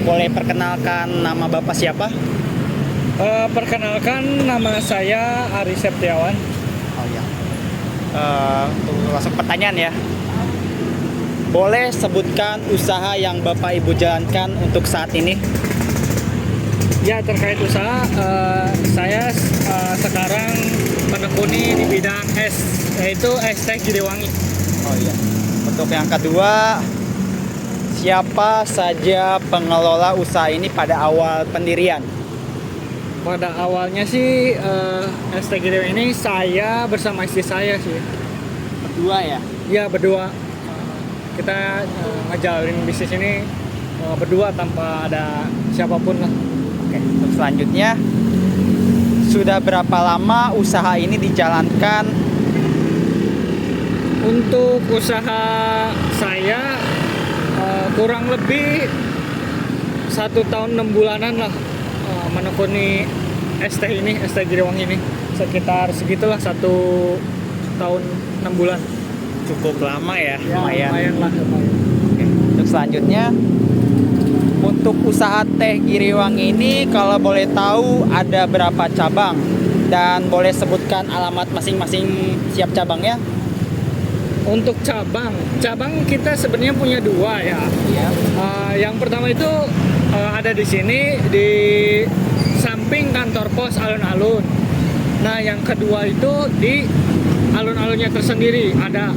boleh perkenalkan nama Bapak siapa? Perkenalkan, nama saya Ari Septiawan. Oh ya. Langsung pertanyaan ya. Boleh sebutkan usaha yang Bapak Ibu jalankan untuk saat ini? Ya, terkait usaha, saya sekarang menekuni di bidang es, yaitu es teh Giliwangi. Oh iya. Untuk yang kedua, siapa saja pengelola usaha ini pada awal pendirian? Pada awalnya sih es teh Giliwangi ini saya bersama istri saya sih. Berdua ya? Ya, berdua. Kita ngejalanin bisnis ini berdua tanpa ada siapapun lah. Oke, untuk selanjutnya, sudah berapa lama usaha ini dijalankan? Untuk usaha saya kurang lebih 1 tahun 6 bulanan lah menekuni es teh ini, es teh Giliwangi ini. Sekitar segitulah 1 tahun 6 bulan. Cukup lama ya, Ya, lumayan. lumayan lah. Oke, untuk selanjutnya, untuk usaha teh Giliwangi ini kalau boleh tahu ada berapa cabang? Dan boleh sebutkan alamat masing-masing siap cabangnya? Untuk cabang kita sebenarnya punya 2 ya. Iya. Yang pertama itu ada di sini di samping kantor pos alun-alun. Nah, yang kedua itu di alun-alunnya tersendiri ada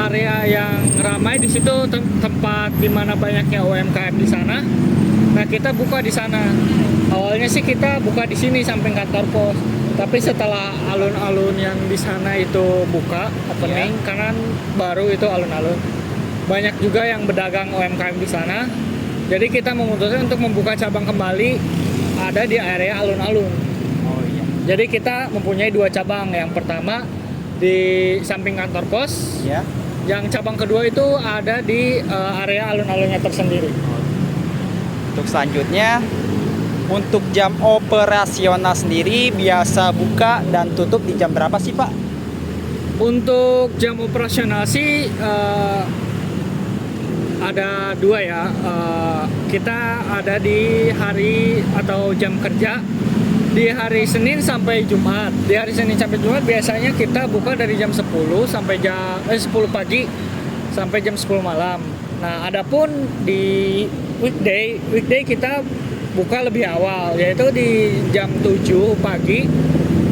area yang ramai di situ, tempat dimana banyaknya UMKM di sana. Nah, kita buka di sana. Awalnya sih kita buka di sini samping kantor pos. Tapi setelah alun-alun yang di sana itu buka opening, kanan baru itu alun-alun. Banyak juga yang berdagang UMKM di sana. Jadi kita memutuskan untuk membuka cabang kembali ada di area alun-alun. Oh iya. Jadi kita mempunyai 2 cabang. Yang pertama di samping kantor pos. Ya. Yang cabang kedua itu ada di area alun-alunnya tersendiri. Untuk selanjutnya, untuk jam operasional sendiri biasa buka dan tutup di jam berapa sih, Pak? Untuk jam operasional sih ada 2 ya. Kita ada di hari atau jam kerja di hari Senin sampai Jumat. Di hari Senin sampai Jumat biasanya kita buka dari jam 10 sampai 10 pagi sampai jam 10 malam. Nah, adapun di weekday kita buka lebih awal, yaitu di jam 7 pagi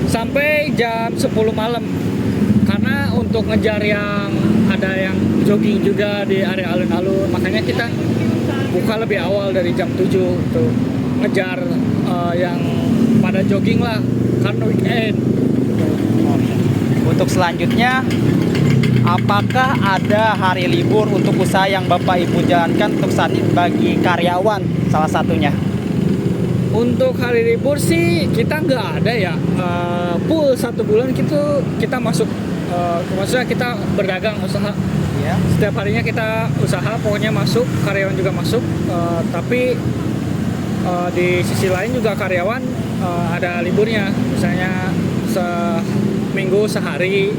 sampai jam 10 malam. Karena untuk ngejar yang ada yang jogging juga di area alun-alun, makanya kita buka lebih awal dari jam 7 tuh ngejar yang pada jogging lah karena weekend. Untuk selanjutnya, apakah ada hari libur untuk usaha yang Bapak Ibu jalankan untuk saat ini bagi karyawan salah satunya? Untuk hari libur sih kita nggak ada ya. Full 1 bulan kita masuk, maksudnya kita berdagang usaha. Ya. Setiap harinya kita usaha, pokoknya masuk, karyawan juga masuk. Tapi di sisi lain juga karyawan ada liburnya, misalnya seminggu sehari,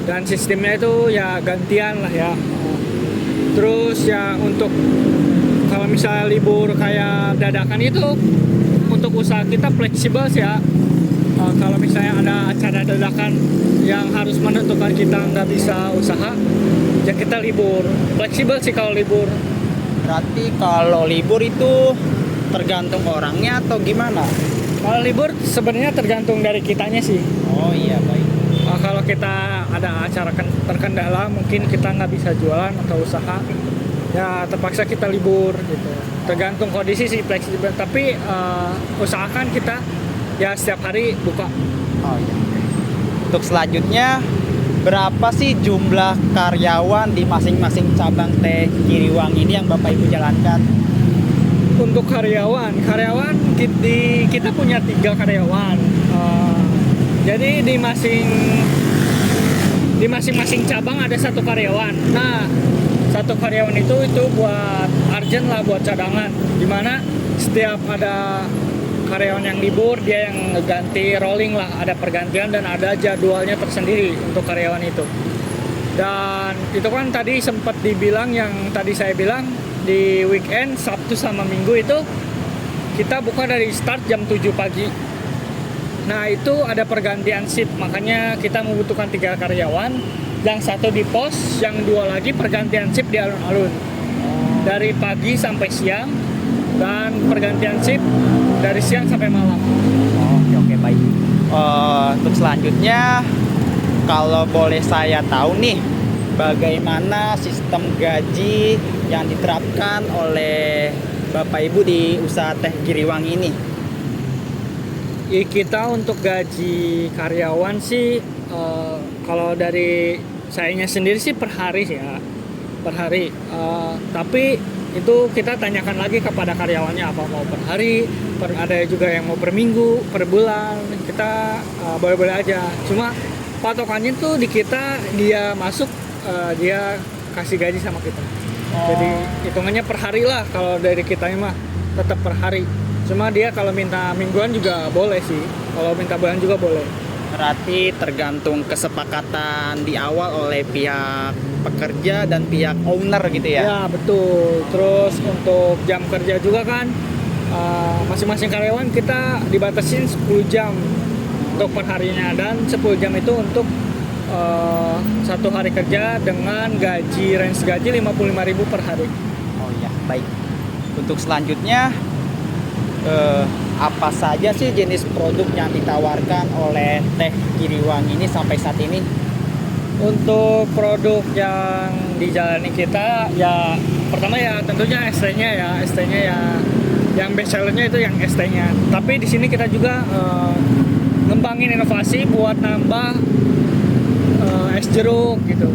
dan sistemnya itu ya gantian lah ya. Terus ya untuk kalau misalnya libur kayak dadakan itu untuk usaha kita fleksibel sih ya. Kalau misalnya ada acara dadakan yang harus menentukan kita nggak bisa usaha, ya kita libur. Fleksibel sih kalau libur. Berarti kalau libur itu tergantung orangnya atau gimana? Kalau libur sebenarnya tergantung dari kitanya sih. Oh iya, baik. Kalau kita ada acara terkendala, mungkin kita nggak bisa jualan atau usaha, ya terpaksa kita libur gitu. Tergantung kondisi sih, fleksibel. Tapi usahakan kita ya setiap hari buka. Oh iya. Untuk selanjutnya, berapa sih jumlah karyawan di masing-masing cabang teh Giliwangi ini yang Bapak Ibu jalankan? Untuk karyawan kita punya 3 karyawan. Jadi di masing-masing cabang ada 1 karyawan. Nah, 1 karyawan itu buat urgent lah, buat cadangan. Dimana setiap ada karyawan yang libur, dia yang ngeganti rolling lah, ada pergantian dan ada jadwalnya tersendiri untuk karyawan itu. Dan itu kan tadi sempat dibilang, yang tadi saya bilang di weekend Sabtu sama Minggu itu kita buka dari start jam 7 pagi. Nah itu ada pergantian shift, makanya kita membutuhkan 3 karyawan, yang satu di pos, yang 2 lagi pergantian shift di alun-alun dari pagi sampai siang, dan pergantian shift dari siang sampai malam. Oke, oke, baik. Untuk selanjutnya, kalau boleh saya tahu nih, bagaimana sistem gaji yang diterapkan oleh Bapak Ibu di usaha teh Giriwangi ini? Kita untuk gaji karyawan sih kalau dari sayanya sendiri sih per hari sih ya, per hari. Tapi itu kita tanyakan lagi kepada karyawannya apa mau per hari, ada juga yang mau per minggu, per bulan. Kita boleh-boleh aja. Cuma patokannya tuh di kita, dia masuk dia kasih gaji sama kita. Jadi hitungannya per hari lah, kalau dari kita mah tetap per hari. Cuma dia kalau minta mingguan juga boleh sih, kalau minta bulan juga boleh. Berarti tergantung kesepakatan di awal oleh pihak pekerja dan pihak owner gitu ya? Ya betul. Terus untuk jam kerja juga kan masing-masing karyawan kita dibatasin 10 jam untuk perharinya, dan 10 jam itu untuk 1 hari kerja dengan range gaji 55.000 per hari. Oh iya, baik. Untuk selanjutnya, apa saja sih jenis produk yang ditawarkan oleh teh Giriwangi ini sampai saat ini? Untuk produk yang dijalani kita ya, pertama ya tentunya ST-nya ya yang best sellernya itu yang ST-nya. Tapi di sini kita juga ngembangin inovasi buat nambah es jeruk gitu.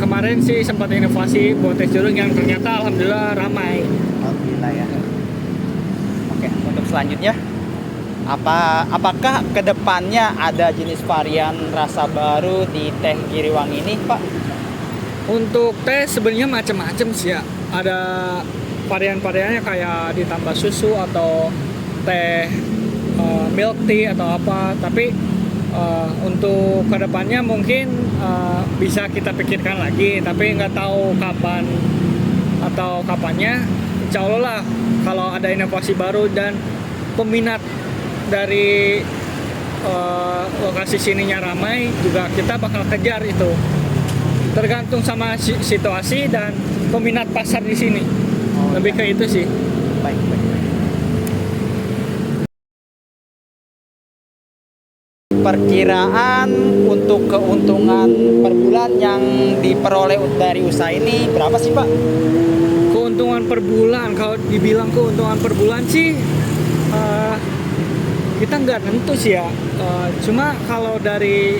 Kemarin sih sempat inovasi buat es jeruk yang ternyata alhamdulillah ramai. Alhamdulillah ya. Oke, untuk selanjutnya, apakah kedepannya ada jenis varian rasa baru di teh Giriwangi ini, Pak? Untuk teh sebenarnya macam-macam sih ya. Ada varian-variannya kayak ditambah susu atau teh milk tea atau apa. Tapi untuk kedepannya mungkin bisa kita pikirkan lagi. Tapi nggak tahu kapan atau kapannya. Insya Allah lah, kalau ada inovasi baru dan peminat dari lokasi sininya ramai, juga kita bakal kejar itu. Tergantung sama situasi dan peminat pasar di sini. Lebih ke itu sih. Baik, baik, baik. Perkiraan untuk keuntungan per bulan yang diperoleh dari usaha ini berapa sih, Pak? Keuntungan per bulan, kalau dibilang keuntungan per bulan sih kita nggak tentu sih ya. Cuma kalau dari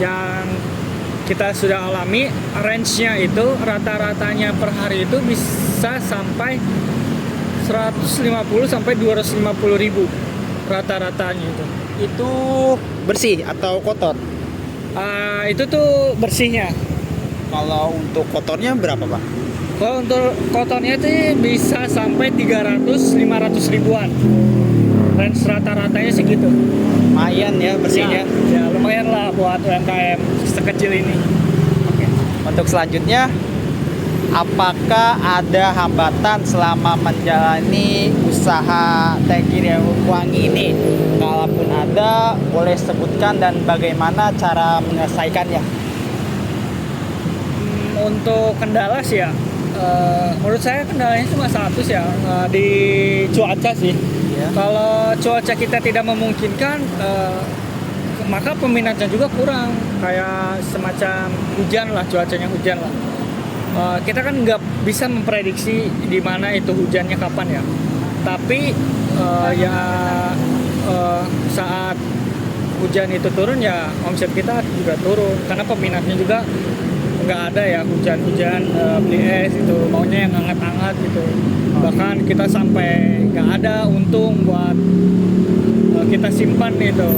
yang kita sudah alami, range-nya itu rata-ratanya per hari itu bisa sampai 150 sampai 250 ribu rata-ratanya itu. Itu bersih atau kotor? Itu tuh bersihnya. Kalau untuk kotornya berapa, Pak? Kalau untuk kotornya itu bisa sampai 300-500 ribuan. Range rata-ratanya segitu. Lumayan ya bersihnya. Ya lumayan lah buat UMKM sekecil ini. Oke. Untuk selanjutnya, apakah ada hambatan selama menjalani usaha teh Giriwangi ini? Kalaupun ada, boleh sebutkan dan bagaimana cara menyelesaikannya? Untuk kendala sih ya, menurut saya kendalanya cuma satu sih ya, di cuaca sih. Ya. Kalau cuaca kita tidak memungkinkan, maka peminatnya juga kurang. Kayak semacam hujan lah, cuacanya hujan lah. Kita kan nggak bisa memprediksi di mana itu hujannya kapan ya. Tapi saat hujan itu turun ya omset kita juga turun, karena peminatnya juga nggak ada ya hujan-hujan beli es itu, maunya yang hangat-hangat gitu. Bahkan kita sampai nggak ada untung buat kita simpan itu,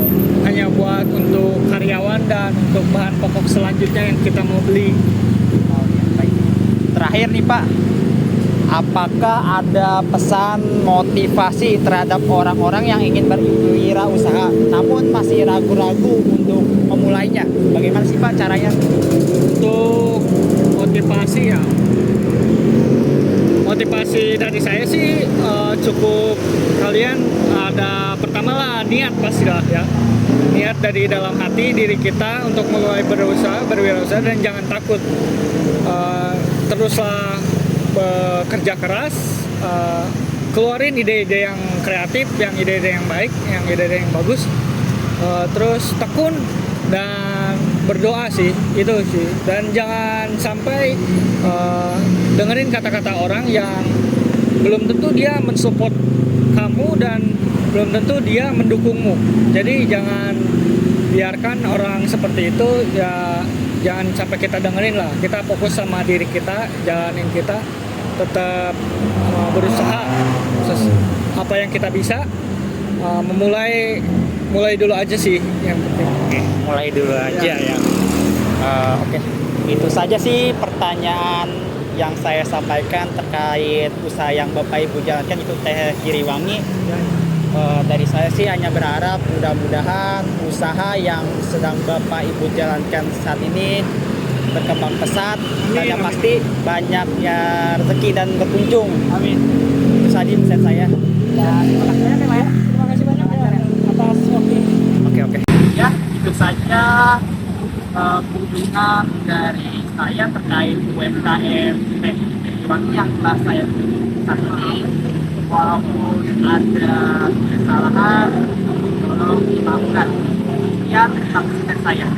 hanya buat untuk karyawan dan untuk bahan pokok selanjutnya yang kita mau beli. Terakhir nih, Pak, apakah ada pesan motivasi terhadap orang-orang yang ingin berwirausaha namun masih ragu-ragu untuk memulainya? Bagaimana sih, Pak, caranya? Untuk motivasi ya, motivasi dari saya sih cukup kalian ada pertama lah niat pastilah ya, niat dari dalam hati diri kita untuk mulai berusaha berwirausaha dan jangan takut. Teruslah bekerja keras, keluarin ide-ide yang kreatif, yang ide-ide yang baik, yang ide-ide yang bagus. Terus tekun dan berdoa sih, itu sih. Dan jangan sampai dengerin kata-kata orang yang belum tentu dia mensupport kamu dan belum tentu dia mendukungmu. Jadi jangan biarkan orang seperti itu ya, jangan sampai kita dengerin lah. Kita fokus sama diri kita, jalanin kita, tetap berusaha apa yang kita bisa, mulai dulu aja sih yang penting. Oke, mulai dulu aja ya. Oke, itu saja sih pertanyaan yang saya sampaikan terkait usaha yang Bapak Ibu jalankan, itu Teh Giriwangi. Dari saya sih hanya berharap mudah-mudahan usaha yang sedang Bapak Ibu jalankan saat ini berkembang pesat dan yang pasti banyaknya rezeki dan berkunjung. Amin. Itu saja pesan saya. Dan terima kasih banyak ya, Pak ya. Terima kasih banyak ya atas waktu. Oke. Ya, itu saja kunjungan dari saya terkait UMKM Teh Giriwangi yang telah saya saat ini. Walaupun ada kesalahan, tolong dimaafkan. Ya, terima kasih dari saya.